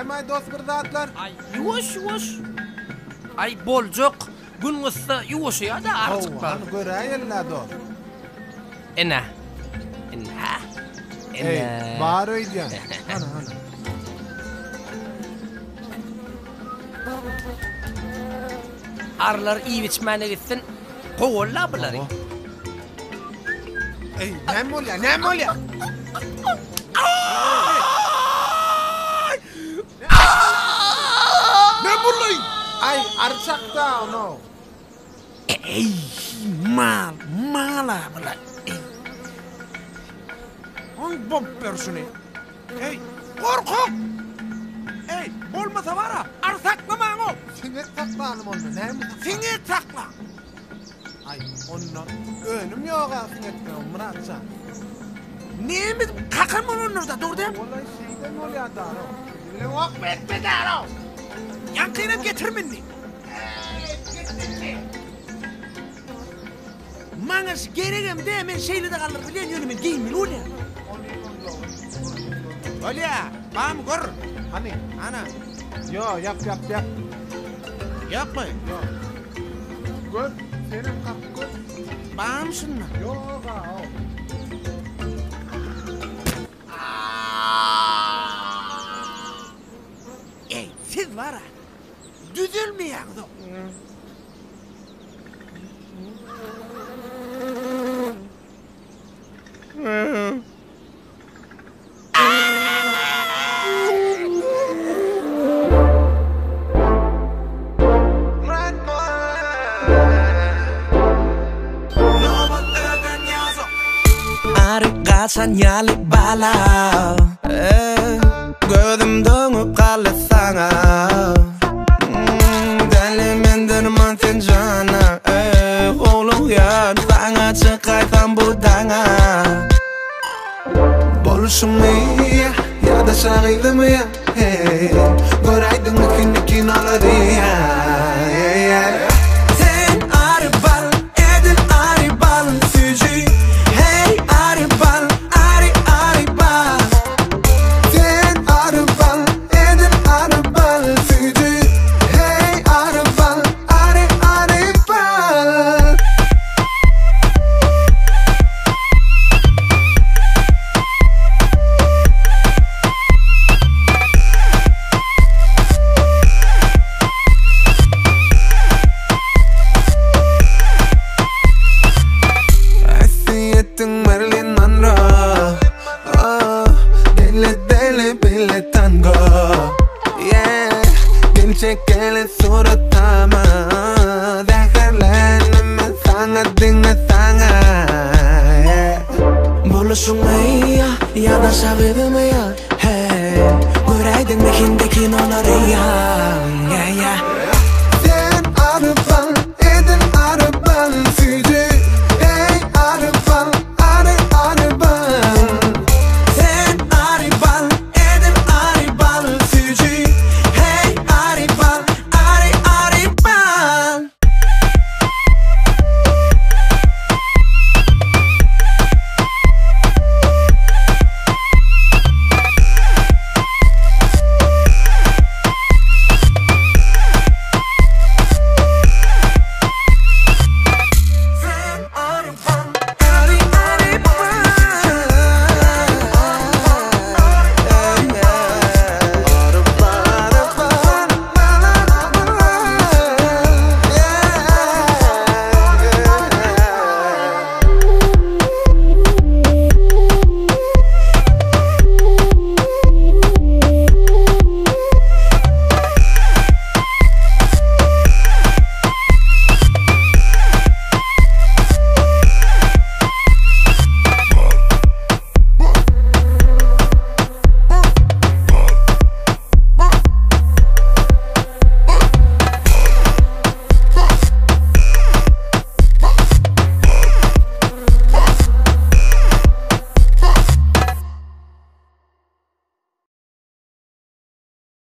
Näme dost birzatlar? Ay yuş. Ay boljak. Gün gıssa yuşya da artık bar. Onu göräýella dost. Ene. Bar öýdýän. Ana. Arlar iwiçmäne gitsin. Gowolla bulary. Näme bolýar? Ne bulay? Ay, arçakta onu. Mala bula. On bob personi. Korkuk. Olmasa vara, arsaklamaň o. Siňe taklanım onu. Näme? Siňe takla. Ay, ondan önüm ýok aslında. Muratça. Nemi kakam onurda durdu. Vallahi şeyden bolýar daro. Bile wak betme daro. Yankynap getirmindi. Maňas geregem de men şeýlede galyr bilen ýönümen giýmeli bolýar. Bolýar, bam gör. Hani? Ana. Yo, yap. Yapma. Yo. Gör, senin kap gör. Bamsın mı? Yok ha. Siz var ha. Düzülmeýäňdi. Arıqasan yalıp bala Gözüm dönüp kalı sana Deli mendirman sen cana Oğlum ya sana çıkaysan bu dana Boluşum ya da şahildim ya Göraydın mı kinaları ya Sen arı bal edin arı bal fücü Çekele suratama Deherlenme sana dinle sana Buluşun ya da sabibim ya Göreydin mekindeki onları ya